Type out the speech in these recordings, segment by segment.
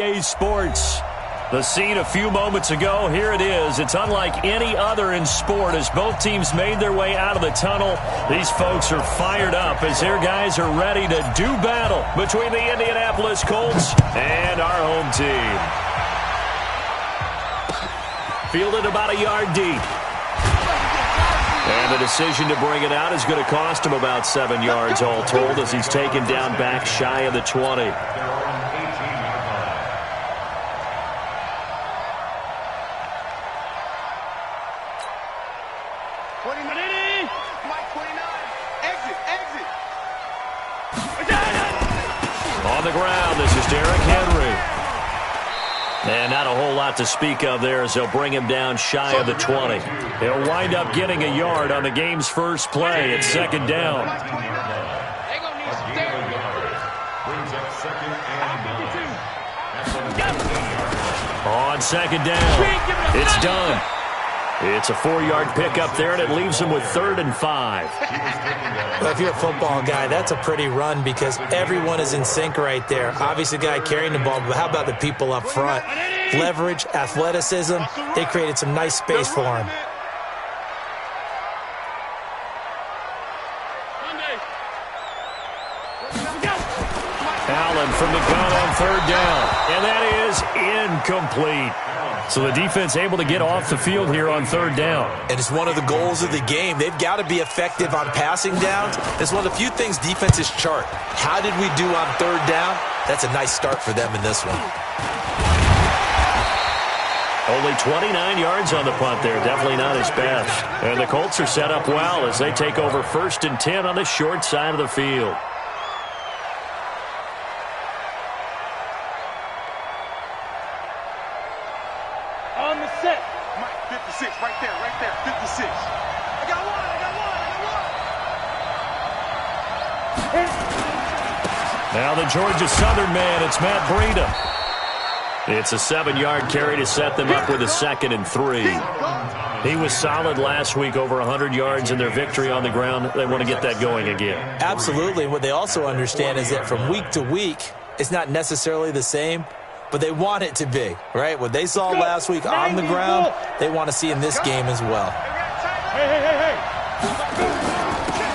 EA Sports. The scene a few moments ago, here it is. It's unlike any other in sport as both teams made their way out of the tunnel. These folks are fired up as their guys are ready to do battle between the Indianapolis Colts and our home team. Fielded about a yard deep. And the decision to bring it out is going to cost him about 7 yards all told as he's taken down back shy of the 20. On the ground, this is Derrick Henry. And not a whole lot to speak of there as they'll bring him down shy of the 20. He'll wind up getting a yard on the game's first play at second down. On second down, it's done. It's a 4-yard pickup there, and it leaves him with 3rd and 5. Well, if you're a football guy, that's a pretty run because everyone is in sync right there. Obviously, the guy carrying the ball, but how about the people up front? Leverage, athleticism, they created some nice space for him. Allen from the gun on 3rd down, and that is incomplete. So the defense able to get off the field here on 3rd down. And it's one of the goals of the game. They've got to be effective on passing downs. It's one of the few things defenses chart. How did we do on 3rd down? That's a nice start for them in this one. Only 29 yards on the punt there. Definitely not his best. And the Colts are set up well as they take over 1st and 10 on the short side of the field. On the set. Mike, 56, right there, 56. I got one. Now the Georgia Southern man, it's Matt Breida. It's a 7-yard carry to set them up with a 2nd and 3. He was solid last week, over 100 yards in their victory on the ground. They want to get that going again. Absolutely. What they also understand is that from week to week, it's not necessarily the same, but they want it to be, right? What they saw last week on the ground, they want to see in this game as well. Hey.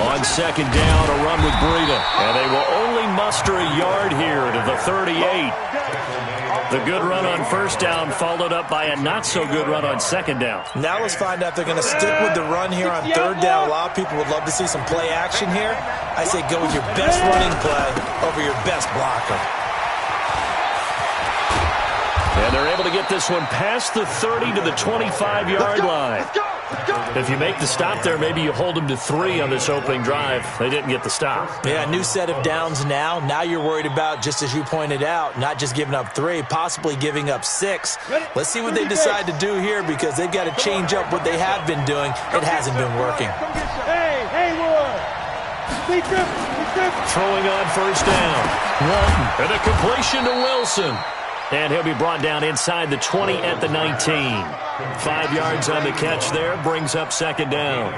On 2nd down, a run with Breida. And they will only muster a yard here to the 38. The good run on 1st down followed up by a not-so-good run on 2nd down. Now let's find out if they're going to stick with the run here on 3rd down. A lot of people would love to see some play action here. I say go with your best running play over your best blocker. And they're able to get this one past the 30 to the 25-yard line. If you make the stop there, maybe you hold them to 3 on this opening drive. They didn't get the stop. Yeah, new set of downs now. Now you're worried about, just as you pointed out, not just giving up 3, possibly giving up 6. Let's see what they decide to do here because they've got to change up what they have been doing. It hasn't been working. Hey, Lord. Throwing on 1st down. Walton, and a completion to Wilson. And he'll be brought down inside the 20 at the 19. 5 yards on the catch there, brings up 2nd down.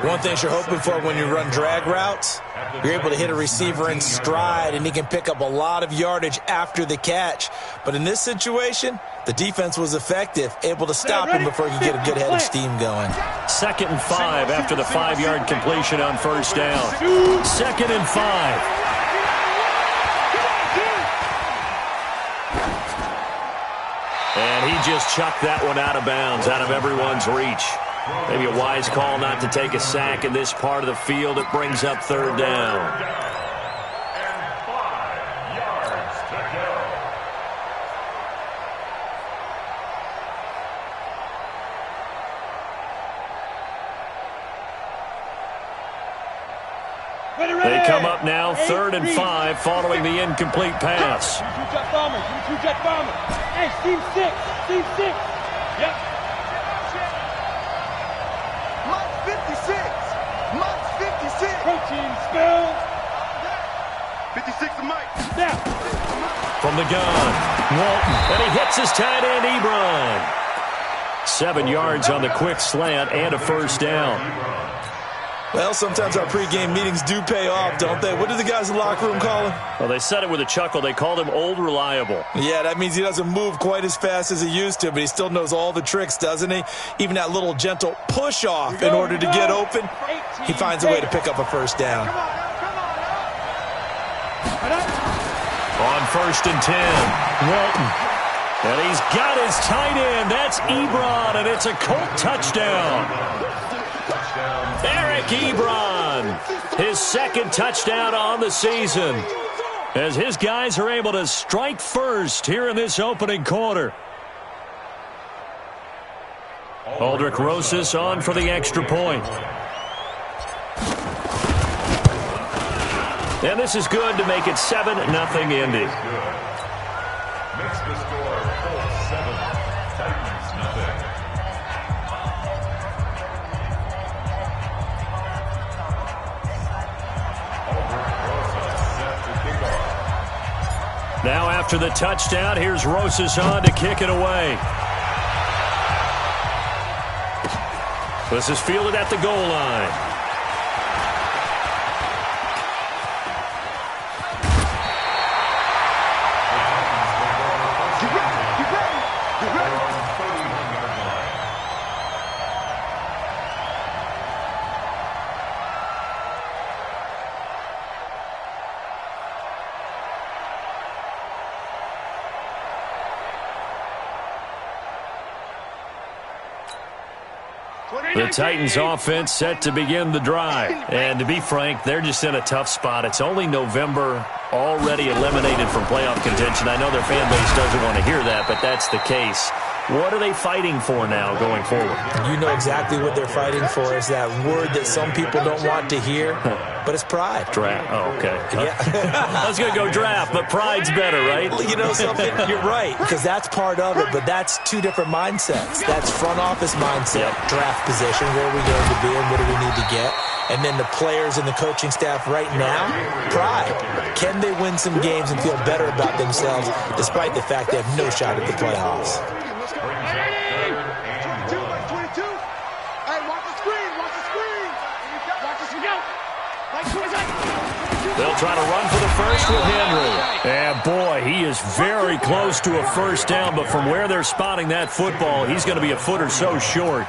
One thing you're hoping for when you run drag routes, you're able to hit a receiver in stride, and he can pick up a lot of yardage after the catch. But in this situation, the defense was effective, able to stop him before he could get a good head of steam going. 2nd and 5 after the 5-yard completion on 1st down. 2nd and 5. And he just chucked that one out of bounds, out of everyone's reach. Maybe a wise call not to take a sack in this part of the field. It brings up 3rd down. And 5 yards to go. They come up now, 3rd and 5, following the incomplete pass. Two jet bombers. Hey, team 6. Yep. Mike 56. Protein spill. 56 to Mike. Now. From the gun, Walton, and he hits his tight end, Ebron. 7 yards on the quick slant and a 1st down. Well, sometimes our pregame meetings do pay off, don't they? What do the guys in the locker room call him? Well, they said it with a chuckle. They called him Old Reliable. Yeah, that means he doesn't move quite as fast as he used to, but he still knows all the tricks, doesn't he? Even that little gentle push-off in order to get open, he finds a way to pick up a first down. On 1st and 10, Walton. And he's got his tight end. That's Ebron, and it's a Colt touchdown. Eric Ebron, his second touchdown on the season, as his guys are able to strike first here in this opening quarter. Aldrich Rosas on for the extra point. And this is good to make it 7-0 Indy. Makes the score Colts 7, Titans nothing. Now after the touchdown, here's Rosas on to kick it away. This is fielded at the goal line. The Titans offense set to begin the drive. And to be frank, they're just in a tough spot. It's only November, already eliminated from playoff contention. I know their fan base doesn't want to hear that, but that's the case. What are they fighting for now going forward? You know exactly what they're fighting for. Is that word that some people don't want to hear, but it's pride. Draft. Oh, okay. Yeah. I was going to go draft, but pride's better, right? You know something? You're right, because that's part of it, but that's two different mindsets. That's front office mindset, draft position, where are we going to be and what do we need to get? And then the players and the coaching staff right now, pride. Can they win some games and feel better about themselves despite the fact they have no shot at the playoffs? They'll try to run for the first with Henry. And boy, he is very close to a first down, but from where they're spotting that football, he's going to be a foot or so short.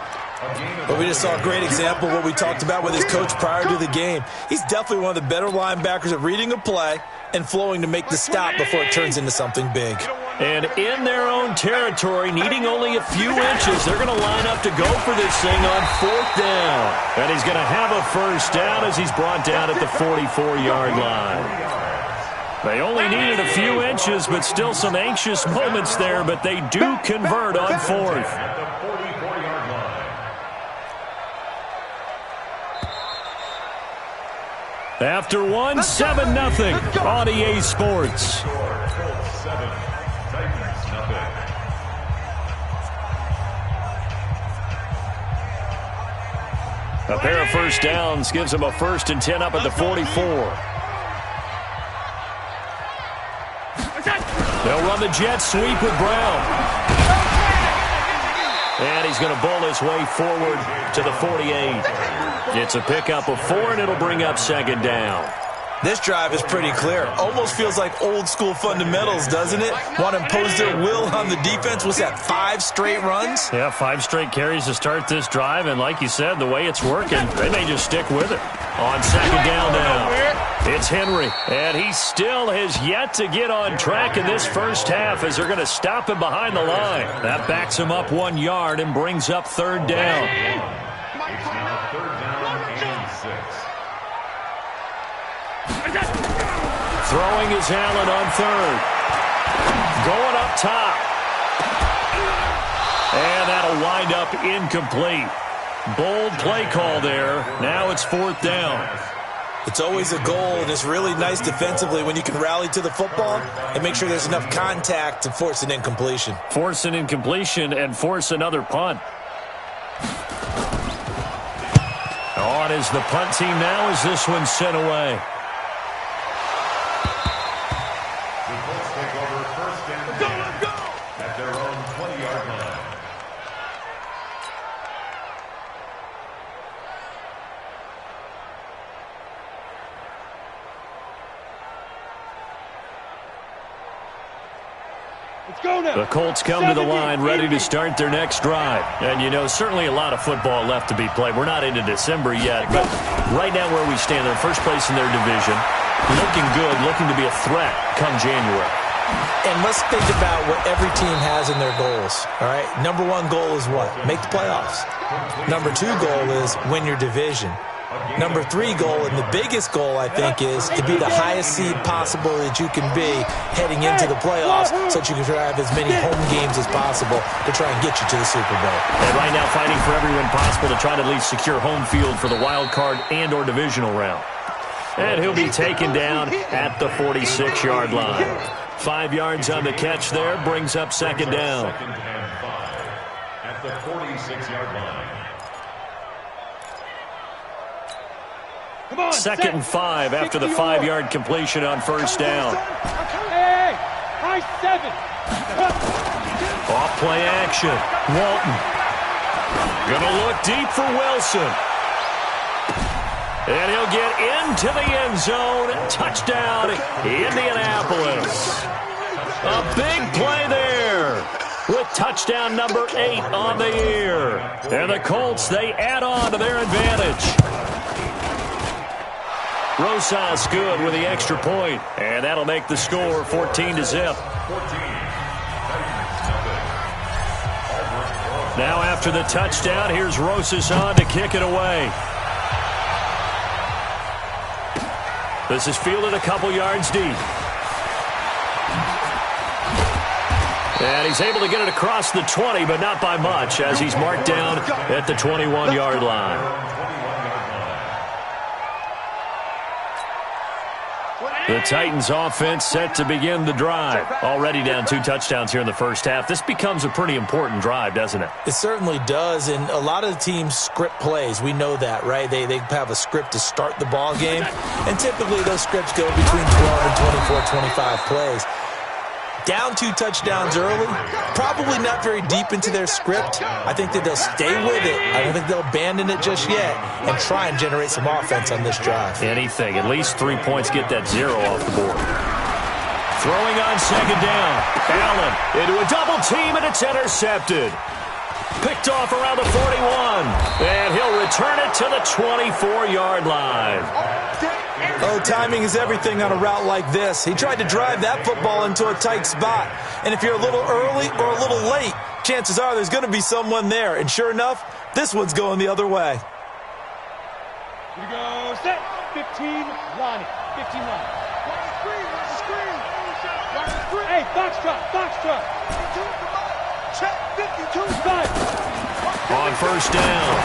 But we just saw a great example of what we talked about with his coach prior to the game. He's definitely one of the better linebackers at reading a play and flowing to make the stop before it turns into something big. And in their own territory, needing only a few inches, they're going to line up to go for this thing on 4th down. And he's going to have a first down as he's brought down at the 44-yard line. They only needed a few inches, but still some anxious moments there, but they do convert on 4th. After one, 7-0 on EA Sports. A pair of first downs gives them a 1st and 10 up at the 44. They'll run the jet sweep with Brown. And he's going to bowl his way forward to the 48. It's a pickup of 4, and it'll bring up 2nd down. This drive is pretty clear. Almost feels like old-school fundamentals, doesn't it? Want to impose their will on the defense. Was that 5 straight runs? Yeah, 5 straight carries to start this drive, and like you said, the way it's working, they may just stick with it. On 2nd down now, it's Henry, and he still has yet to get on track in this first half as they're going to stop him behind the line. That backs him up 1 yard and brings up 3rd down. It's now 3rd down and 6. Throwing is Allen on 3rd. Going up top. And that'll wind up incomplete. Bold play call there. Now it's 4th down. It's always a goal, and it's really nice defensively when you can rally to the football and make sure there's enough contact to force an incompletion. Force an incompletion and force another punt. On is the punt team now as this one's sent away. At their own 20-yard line. The Colts come to the line ready to start their next drive. And, you know, certainly a lot of football left to be played. We're not into December yet, but right now where we stand, they're first place in their division. Looking good, looking to be a threat come January. And let's think about what every team has in their goals, all right? Number one goal is what? Make the playoffs. Number two goal is win your division. Number three goal, and the biggest goal, I think, is to be the highest seed possible that you can be heading into the playoffs so that you can try to have as many home games as possible to try and get you to the Super Bowl. And right now fighting for every win possible to try to at least secure home field for the wild card and or divisional round. And he'll be taken down at the 46-yard line. 5 yards on the catch there, brings up second down. Second and 5 at the 46-yard line. Second and 5 after the 5-yard completion on first down. Hey, high 7. Off play action. Walton. Gonna look deep for Wilson. And he'll get into the end zone. Touchdown, Indianapolis. A big play there with touchdown number 8 on the year. And the Colts, they add on to their advantage. Rosas good with the extra point, and that'll make the score 14-0. Now after the touchdown, here's Rosas on to kick it away. This is fielded a couple yards deep. And he's able to get it across the 20, but not by much, as he's marked down at the 21-yard line. The Titans offense set to begin the drive. Already down 2 touchdowns here in the first half. This becomes a pretty important drive, doesn't it? It certainly does, and a lot of the teams script plays. We know that, right? They have a script to start the ball game, and typically those scripts go between 12 and 24, 25 plays. Down 2 touchdowns early, probably not very deep into their script. I think that they'll stay with it. I don't think they'll abandon it just yet and try and generate some offense on this drive. Anything. At least 3 points, get that 0 off the board. Throwing on second down. Allen into a double team, and it's intercepted. Picked off around the 41. And he'll return it to the 24-yard line. Oh, timing is everything on a route like this. He tried to drive that football into a tight spot. And if you're a little early or a little late, chances are there's going to be someone there. And sure enough, this one's going the other way. Here we go, set. 15, Lonnie. 15, Lonnie. Hey, Foxtrot, Foxtrot. Check, 52, side. On first down,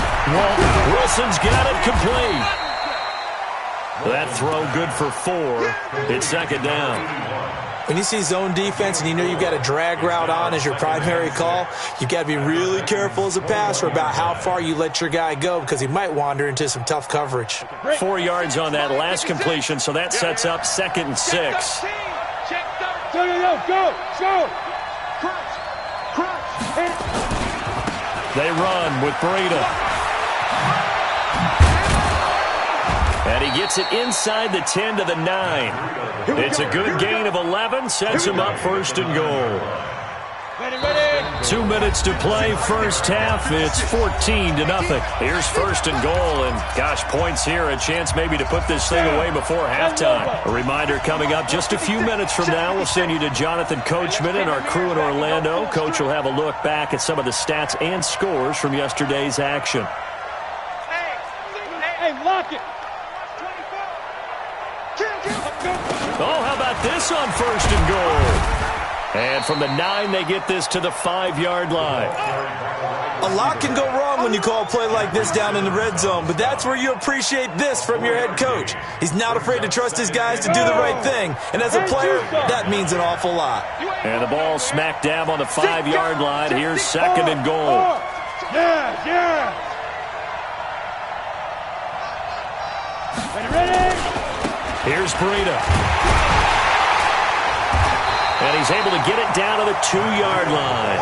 Wilson's got it complete. That throw good for 4. It's second down. When you see zone defense and you know you've got a drag route on as your primary call, you've got to be really careful as a passer about how far you let your guy go because he might wander into some tough coverage. 4 yards on that last completion, so that sets up second and 6. Go. They run with Breida. And he gets it inside the 10 to the 9. It's a good gain of 11, sets him up first and goal. Ready. 2 minutes to play first half. It's 14-0. Here's first and goal, and gosh, points here. A chance maybe to put this thing away before halftime. A reminder coming up just a few minutes from now. We'll send you to Jonathan Coachman and our crew in Orlando. Coach will have a look back at some of the stats and scores from yesterday's action. Hey, lock it. Oh, how about this on first and goal? And from the 9, they get this to the 5-yard line. A lot can go wrong when you call a play like this down in the red zone, but that's where you appreciate this from your head coach. He's not afraid to trust his guys to do the right thing, and as a player, that means an awful lot. And the ball smack dab on the 5-yard line. Here's second and goal. Yeah. Ready. Here's Breida. And he's able to get it down to the 2-yard line.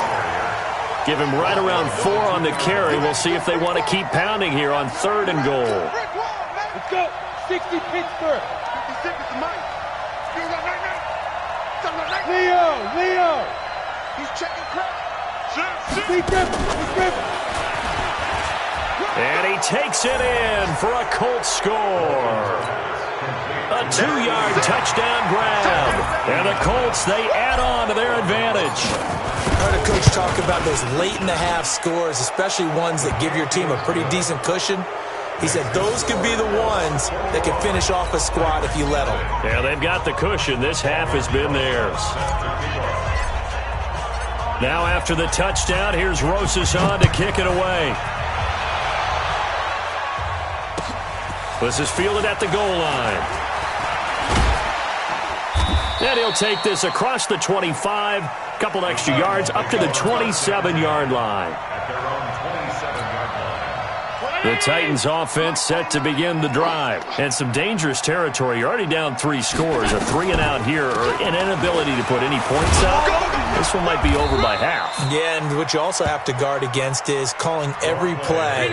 Give him right around 4 on the carry. We'll see if they want to keep pounding here on third and goal. Let's go. 60 Pittsburgh. 56 is Mike. Leo. He's checking crack. And he takes it in for a Colts score. A 2-yard touchdown grab. And the Colts, they add on to their advantage. I heard a coach talk about those late-in-the-half scores, especially ones that give your team a pretty decent cushion. He said those could be the ones that can finish off a squad if you let them. Yeah, they've got the cushion. This half has been theirs. Now after the touchdown, here's Rosas on to kick it away. This is fielded at the goal line. And he'll take this across the 25, couple extra yards, up to the 27-yard line. The Titans offense set to begin the drive. And some dangerous territory. You're already down 3 scores. A 3-and-out here or an inability to put any points up. This one might be over by half. Yeah, and what you also have to guard against is calling every play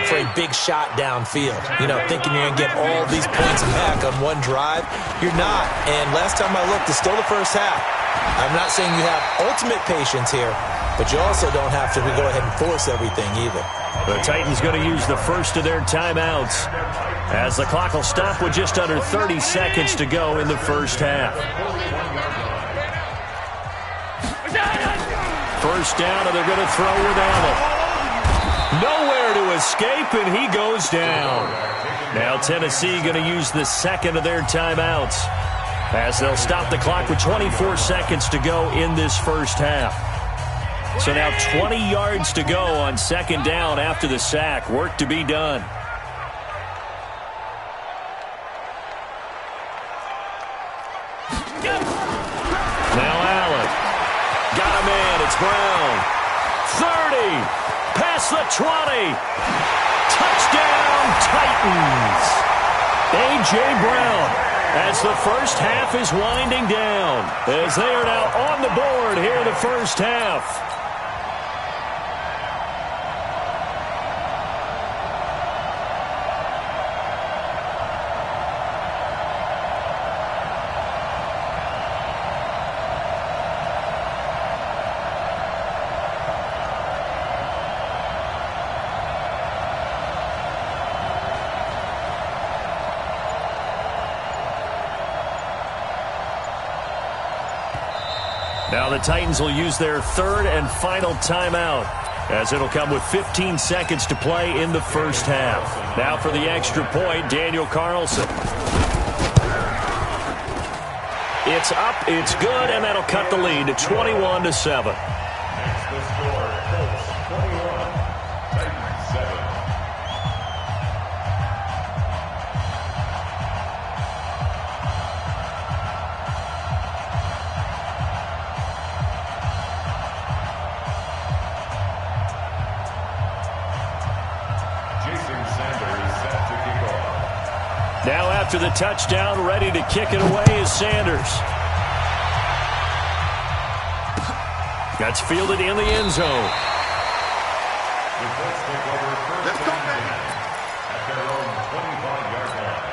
for a big shot downfield. You know, thinking you're going to get all these points back on one drive. You're not. And last time I looked, it's still the first half. I'm not saying you have ultimate patience here, but you also don't have to go ahead and force everything either. The Titans going to use the first of their timeouts as the clock will stop with just under 30 seconds to go in the first half. First down, and they're going to throw without it. Nowhere to escape, and he goes down. Now Tennessee going to use the second of their timeouts as they'll stop the clock with 24 seconds to go in this first half. So now 20 yards to go on second down after the sack. Work to be done. Now Allen. Got a man. It's Brown. 30. Past the 20. Touchdown Titans. A.J. Brown as the first half is winding down. As they are now on the board here in the first half. Now the Titans will use their third and final timeout as it'll come with 15 seconds to play in the first half. Now for the extra point, Daniel Carlson. It's up, it's good, and that'll cut the lead to 21-7. Next the score, Colts 21, Titans 7. Now after the touchdown, ready to kick it away is Sanders. That's fielded in the end zone. Let's go, man. At their own 25-yard line.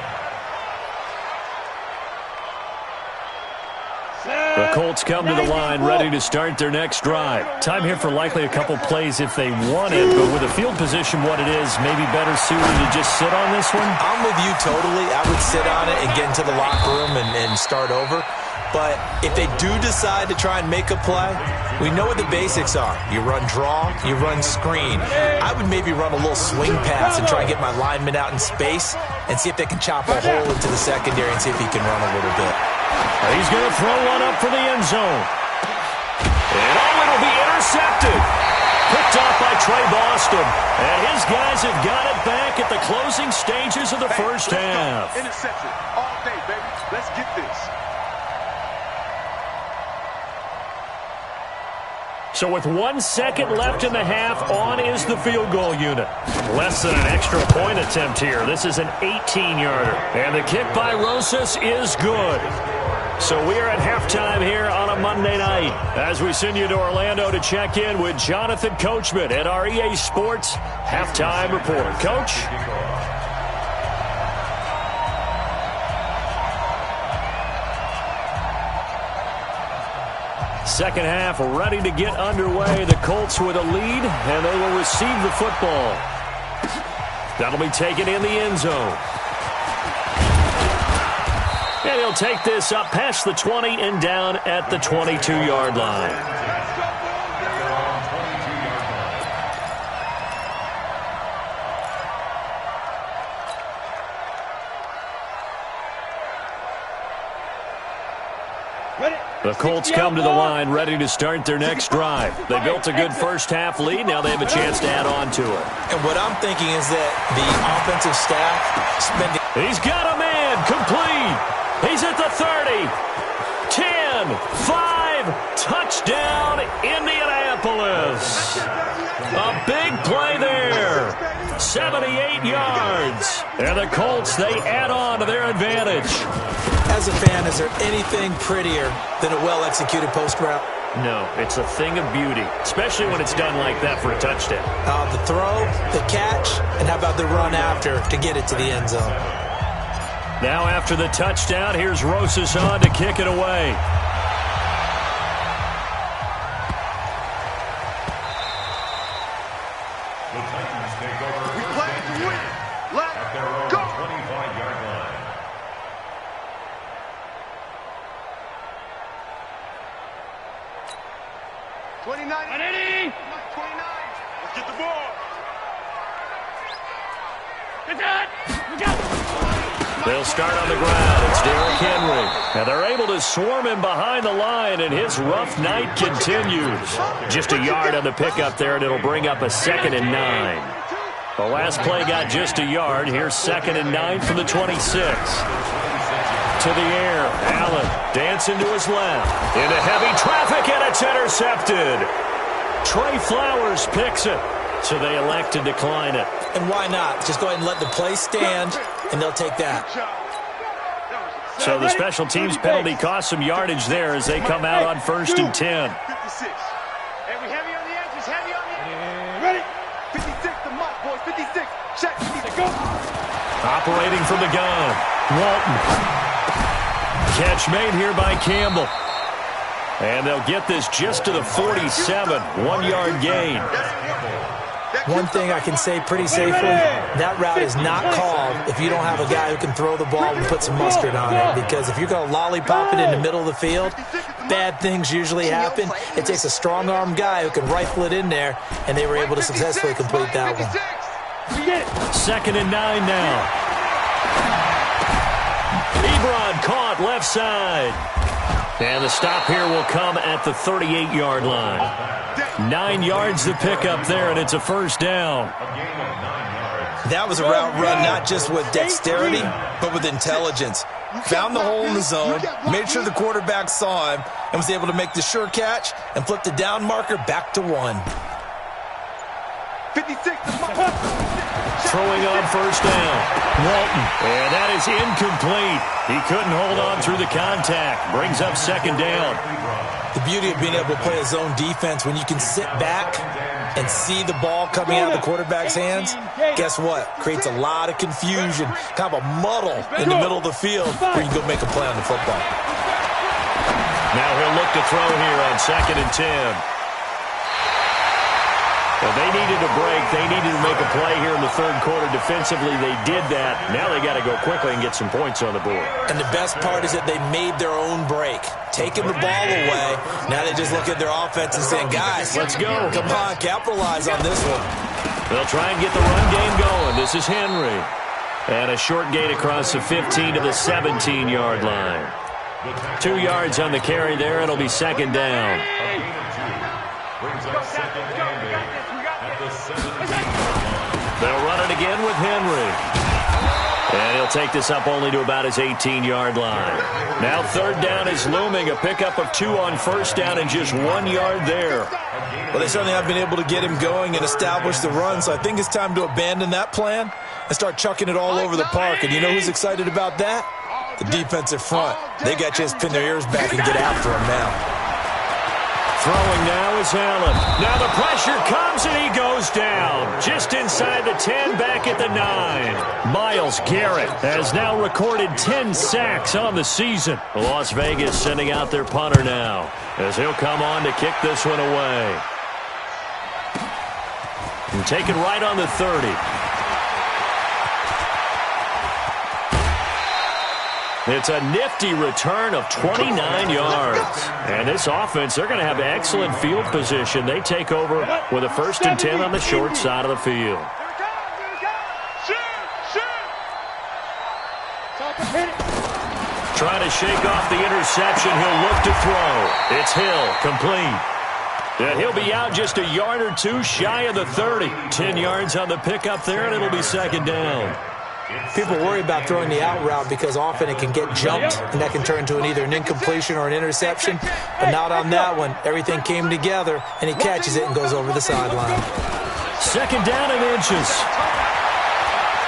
The Colts come to the line ready to start their next drive. Time here for likely a couple plays if they want it, but with the field position what it is, maybe better suited to just sit on this one? I'm with you totally. I would sit on it and get into the locker room and start over. But if they do decide to try and make a play, we know what the basics are. You run draw, you run screen. I would maybe run a little swing pass and try and get my lineman out in space and see if they can chop a hole into the secondary and see if he can run a little bit. He's going to throw one up for the end zone. And it'll be intercepted. Picked off by Trey Boston. And his guys have got it back at the closing stages of the first half. Interception all day, baby. Let's get this. So with 1 second left in the half, on is the field goal unit. Less than an extra point attempt here. This is an 18-yarder. And the kick by Rosas is good. So we are at halftime here on a Monday night as we send you to Orlando to check in with Jonathan Coachman at our EA Sports Halftime Report. Coach? second half ready to get underway. The Colts with a lead, and they will receive the football. That'll be taken in the end zone. And he'll take this up past the 20 and down at the 22-yard line. The Colts come to the line ready to start their next drive. They built a good first-half lead. Now they have a chance to add on to it. And what I'm thinking is that the offensive staff spending... He's got a man complete. He's at the 30. 10, 5, touchdown, Indianapolis. A big play there. 78 yards. And the Colts, they add on to their advantage. As a fan, is there anything prettier than a well-executed post route? No, it's a thing of beauty, especially when it's done like that for a touchdown. The throw, the catch, and how about the run after to get it to the end zone? Now after the touchdown, here's Rosas on to kick it away. The Titans take over. We play to win. Let's Their own go. 25-yard line. Let's get the ball. They'll start on the ground. It's Derrick Henry. And they're able to swarm him behind the line, and his rough night continues. Just a yard on the pickup there, and it'll bring up a 2nd and 9. The last play got just a yard. Here's 2nd and 9 from the 26. To the air. Allen dancing to his left. Into heavy traffic, and it's intercepted. Trey Flowers picks it. So they elect to decline it. And why not? Just go ahead and let the play stand, and they'll take that. So the special teams penalty cost some yardage there as they come out on 1st and 10. 56. Hey, we heavy on the edges, heavy on the edges. Ready? 56, the mark, boys. 56. Check. 56. Go. Operating from the gun. Walton. Catch made here by Campbell. And they'll get this just to the 47. 1-yard gain. One thing I can say pretty safely, that route is not called if you don't have a guy who can throw the ball and put some mustard on it. Because if you're going to lollipop it in the middle of the field, bad things usually happen. It takes a strong-arm guy who can rifle it in there, and they were able to successfully complete that one. 2nd and 9 now. Ebron caught left side. And the stop here will come at the 38-yard line. 9 yards to pick up there, and it's a 1st down. That was a route run not just with dexterity, but with intelligence. Found the hole in the zone, made sure the quarterback saw him, and was able to make the sure catch and flip the down marker back to 1. 56. Throwing on 1st down. Walton. And that is incomplete. He couldn't hold on through the contact. Brings up 2nd down. The beauty of being able to play a zone defense when you can sit back and see the ball coming out of the quarterback's hands, guess what? Creates a lot of confusion, kind of a muddle in the middle of the field where you can go make a play on the football. Now he'll look to throw here on 2nd and 10. Well, they needed a break. They needed to make a play here in the 3rd quarter. Defensively, they did that. Now they got to go quickly and get some points on the board. And the best part is that they made their own break, taking the ball away. Now they just look at their offense and saying, guys, let's go. Come on, capitalize on this one. They'll try and get the run game going. This is Henry. And a short gain across the 15 to the 17-yard line. 2 yards on the carry there. It'll be 2nd down. Brings up 2nd and 8 at the 17-yard line. They'll run it again with Henry. And he'll take this up only to about his 18-yard line. Now 3rd down is looming. A pickup of 2 on 1st down and just 1 yard there. Well, they certainly have been able to get him going and establish the run, so I think it's time to abandon that plan and start chucking it all over the park. And you know who's excited about that? The defensive front. They got to just pin their ears back and get after him now. Throwing now goes Allen. Now the pressure comes, and he goes down. Just inside the 10, back at the 9. Myles Garrett has now recorded 10 sacks on the season. Las Vegas sending out their punter now, as he'll come on to kick this one away. And taken right on the 30. It's a nifty return of 29 yards. And this offense, they're going to have excellent field position. They take over with a 1st and 10 on the short side of the field. Trying to shake off the interception. He'll look to throw. It's Hill, complete. And he'll be out just a yard or two shy of the 30. 10 yards on the pickup there, and it'll be 2nd down. People worry about throwing the out route because often it can get jumped, and that can turn into either an incompletion or an interception. But not on that one. Everything came together, and he catches it and goes over the sideline. 2nd down and inches.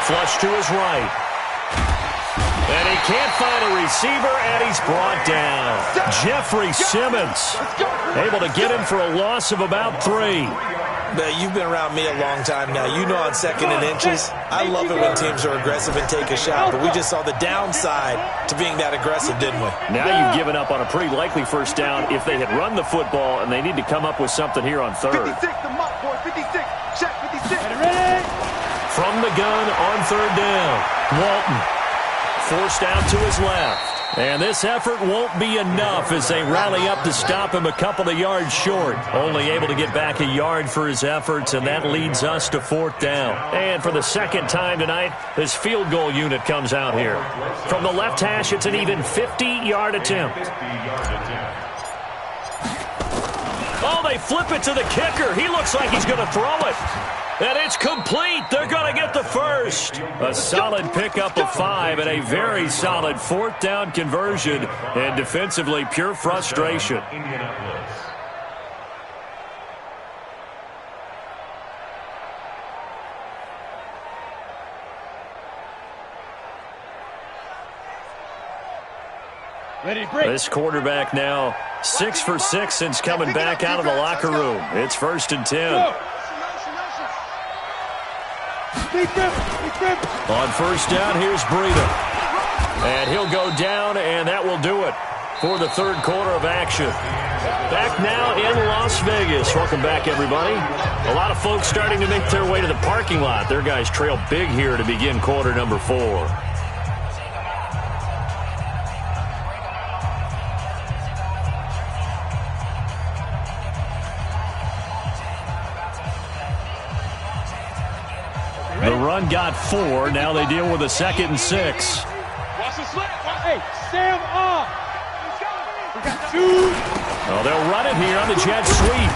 Flush to his right. And he can't find a receiver, and he's brought down. Jeffrey Simmons able to get him for a loss of about 3. You've been around me a long time now. You know on 2nd and inches, I love it when teams are aggressive and take a shot, but we just saw the downside to being that aggressive, didn't we? Now you've given up on a pretty likely 1st down if they had run the football, and they need to come up with something here on 3rd. 56, the muck, boys. 56. Check 56. From the gun on 3rd down, Walton forced out to his left. And this effort won't be enough as they rally up to stop him a couple of yards short. Only able to get back a yard for his efforts, and that leads us to 4th down. And for the 2nd time tonight, this field goal unit comes out here. From the left hash, it's an even 50-yard attempt. Oh, they flip it to the kicker. He looks like he's going to throw it. And it's complete. They're going to get the 1st. A solid pickup of 5 and a very solid 4th down conversion. And defensively, pure frustration. This quarterback now 6 for 6 since coming back out of the locker room. It's 1st and 10. On 1st down, here's Breida. And he'll go down, and that will do it for the 3rd quarter of action. Back now in Las Vegas. Welcome back, everybody. A lot of folks starting to make their way to the parking lot. Their guys trail big here to begin quarter number 4. The run got 4. Now they deal with a 2nd and 6. Hey, Sam off. Oh, they'll run it here on the jet sweep.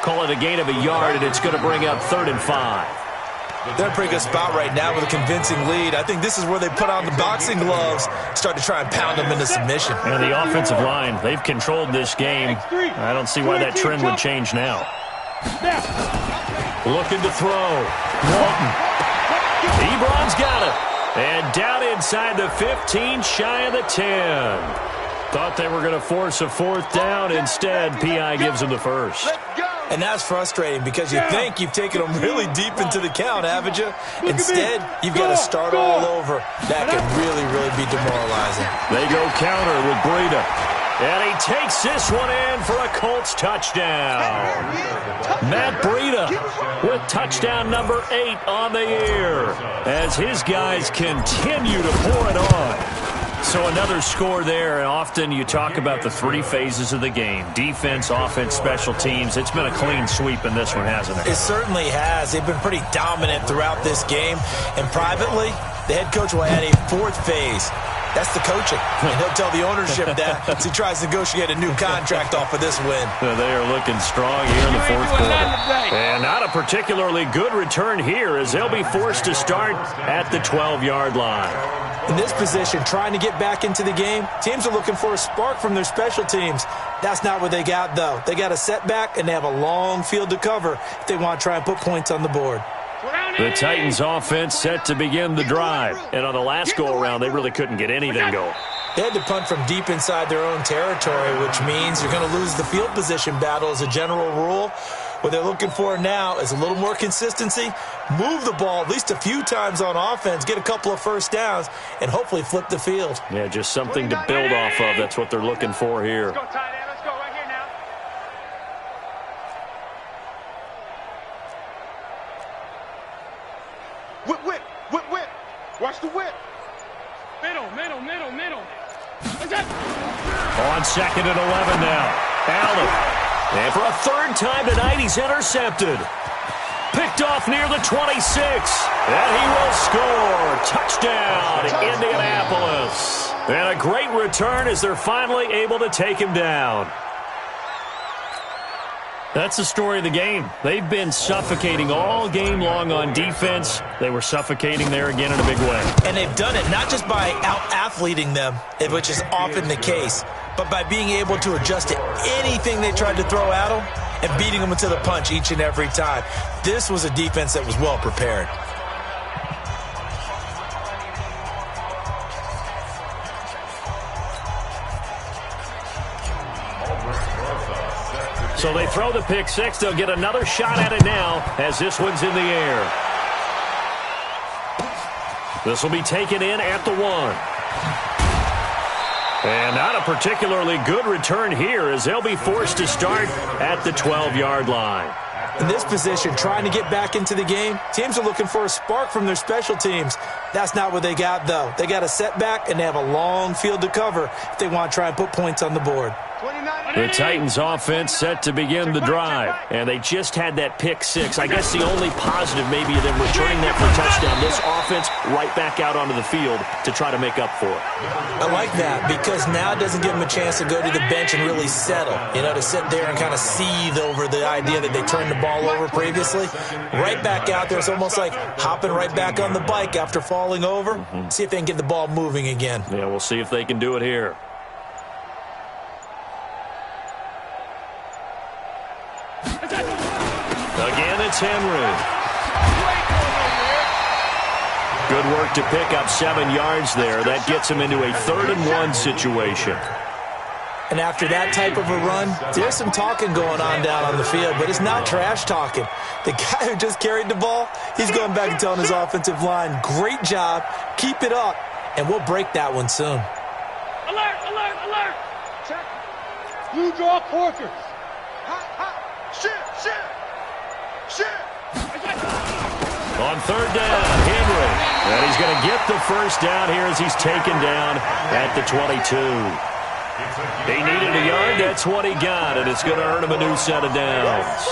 Call it a gain of a yard, and it's going to bring up 3rd and 5. They're in a pretty good spot right now with a convincing lead. I think this is where they put on the boxing gloves, start to try and pound them into submission. And the offensive line, they've controlled this game. I don't see why that trend would change now. Looking to throw. Walton. Ebron's got it. And down inside the 15, shy of the 10. Thought they were going to force a 4th down. Instead, P.I. gives them the 1st. And that's frustrating because you think you've taken them really deep into the count, haven't you? Instead, you've got to start all over. That can really, really be demoralizing. They go counter with Breida. And he takes this one in for a Colts touchdown. Matt Breida with touchdown number 8 on the year as his guys continue to pour it on. So another score there, and often you talk about the 3 phases of the game. Defense, offense, special teams. It's been a clean sweep in this one, hasn't it? It certainly has. They've been pretty dominant throughout this game. And privately, the head coach will add a 4th phase. That's the coaching. And he'll tell the ownership that as he tries to negotiate a new contract off of this win. They are looking strong here in the 4th quarter. And not a particularly good return here as they'll be forced to start at the 12-yard line. In this position, trying to get back into the game, teams are looking for a spark from their special teams. That's not what they got, though. They got a setback, and they have a long field to cover if they want to try and put points on the board. The Titans offense set to begin the drive. And on the last go-around, they really couldn't get anything going. They had to punt from deep inside their own territory, which means you're going to lose the field position battle as a general rule. What they're looking for now is a little more consistency, move the ball at least a few times on offense, get a couple of first downs, and hopefully flip the field. Yeah, just something to build off of. That's what they're looking for here. Let's go, tight end. Let's go right here now. Whip, whip, whip, whip. Watch the whip. Middle, middle, middle, middle. On 2nd and 11 now. Allen. And for a third time tonight, he's intercepted. Picked off near the 26. And he will score. Touchdown, Indianapolis. And a great return as they're finally able to take him down. That's the story of the game. They've been suffocating all game long on defense. They were suffocating there again in a big way. And they've done it not just by out-athleting them, which is often the case, but by being able to adjust to anything they tried to throw at them and beating them into the punch each and every time. This was a defense that was well prepared. So they throw the pick six. They'll get another shot at it now as this one's in the air. This will be taken in at the 1. And not a particularly good return here as they'll be forced to start at the 12-yard line. In this position, trying to get back into the game, teams are looking for a spark from their special teams. That's not what they got, though. They got a setback, and they have a long field to cover if they want to try and put points on the board. The Titans offense set to begin the drive, and they just had that pick six. I guess the only positive maybe of them returning that for a touchdown. This offense right back out onto the field to try to make up for it. I like that because now it doesn't give them a chance to go to the bench and really settle, to sit there and kind of seethe over the idea that they turned the ball over previously. Right back out there. It's almost like hopping right back on the bike after falling over. See if they can get the ball moving again. Yeah, we'll see if they can do it here. Again, it's Henry. Good work to pick up 7 yards there. That gets him into a 3rd-and-1 situation. And after that type of a run, there's some talking going on down on the field, but it's not trash talking. The guy who just carried the ball, he's going back and telling his offensive line, great job, keep it up, and we'll break that one soon. Alert, alert, alert. Check. Blue draw quarters. Hot, hot. Shift, shift. Shift. On 3rd down, Henry. And he's going to get the first down here as he's taken down at the 22. He needed a yard. That's what he got, and it's going to earn him a new set of downs.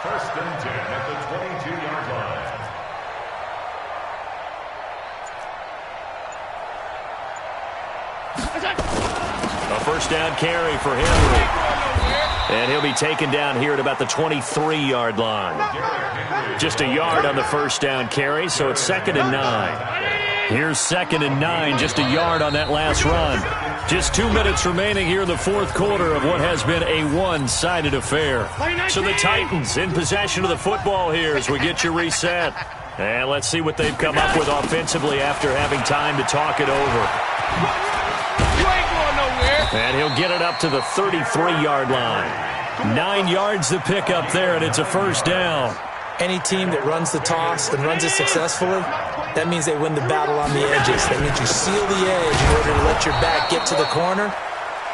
First and 10 at the 22-yard line. A first down carry for Henry. And he'll be taken down here at about the 23-yard line. Just a yard on the first down carry, so it's 2nd and 9. Here's 2nd and 9, just a yard on that last run. Just 2 minutes remaining here in the 4th quarter of what has been a one-sided affair. So the Titans in possession of the football here as we get you reset. And let's see what they've come up with offensively after having time to talk it over. And he'll get it up to the 33-yard line. 9 yards to pick up there, and it's a first down. Any team that runs the toss and runs it successfully, that means they win the battle on the edges. That means you seal the edge in order to let your back get to the corner.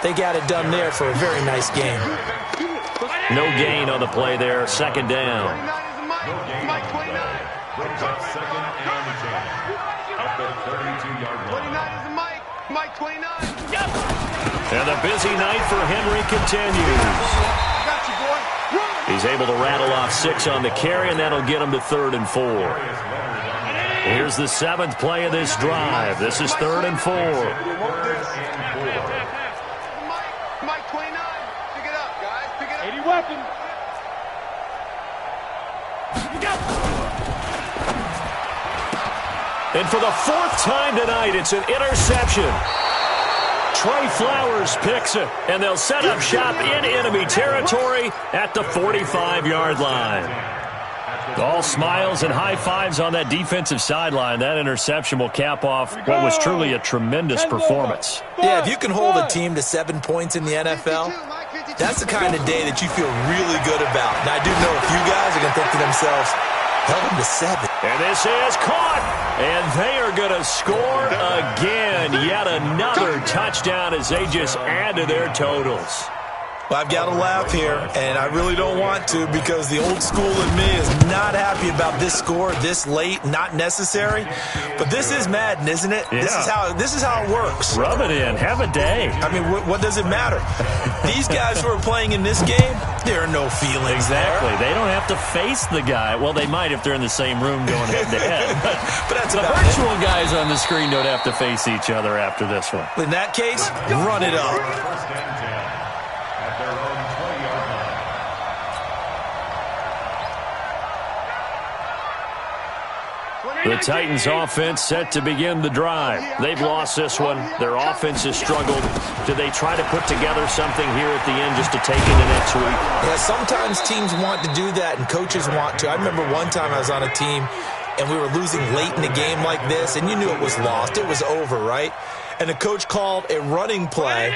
They got it done there for a very nice game. No gain on the play there. 2nd down. Brings up 2nd and 10. Up at 32-yard line. 29 is the Mike. Mike 29. And the busy night for Henry continues. Got you, boy. He's able to rattle off 6 on the carry, and that'll get him to 3rd and 4. Here's the 7th play of this drive. This is 3rd and 4. Mike 29. Pick it up, guys. Pick it up. 80 weapon. And for the 4th time tonight, it's an interception. Trey Flowers picks it, and they'll set up shop in enemy territory at the 45-yard line. All smiles and high fives on that defensive sideline. That interception will cap off what was truly a tremendous performance. Yeah, if you can hold a team to 7 points in the NFL, that's the kind of day that you feel really good about. And I do know a few guys are going to think to themselves, held them to 7. And this is caught. And they are going to score again. Yet another touchdown as they just add to their totals. Well, I've got to laugh here, and I really don't want to because the old school in me is not happy about this score this late, not necessary. But this is Madden, isn't it? Yeah. This is how it works. Rub it in. Have a day. I mean, what does it matter? These guys who are playing in this game, there are no feelings Exactly. there. They don't have to face the guy. Well, they might if they're in the same room going head-to-head. But that's the about virtual it. guys on the screen don't have to face each other after this one. In that case, run it up. First and 10 at their own 20-yard line. The Titans offense set to begin the drive. They've lost this one. Their offense has struggled. Do they try to put together something here at the end just to take into next week? Yeah, sometimes teams want to do that and coaches want to. I remember one time I was on a team and we were losing late in the game like this, and you knew it was lost. It was over, right? And the coach called a running play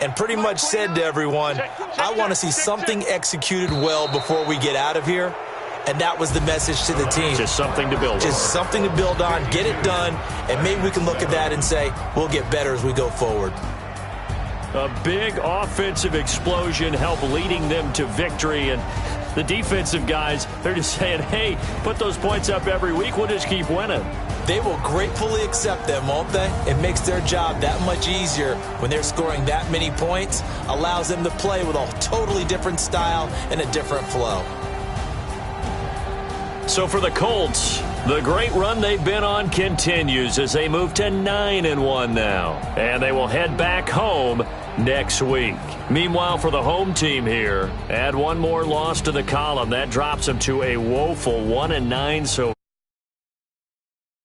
and pretty much said to everyone, I want to see something executed well before we get out of here. And that was the message to the team. Just something to build on. Just something to build on, get it done, and maybe we can look at that and say, we'll get better as we go forward. A big offensive explosion helped leading them to victory. And the defensive guys, they're just saying, hey, put those points up every week. We'll just keep winning. They will gratefully accept them, won't they? It makes their job that much easier when they're scoring that many points, allows them to play with a totally different style and a different flow. So for the Colts, the great run they've been on continues as they move to 9-1 now. And they will head back home next week. Meanwhile, for the home team here, add one more loss to the column. That drops them to a woeful 1-9 so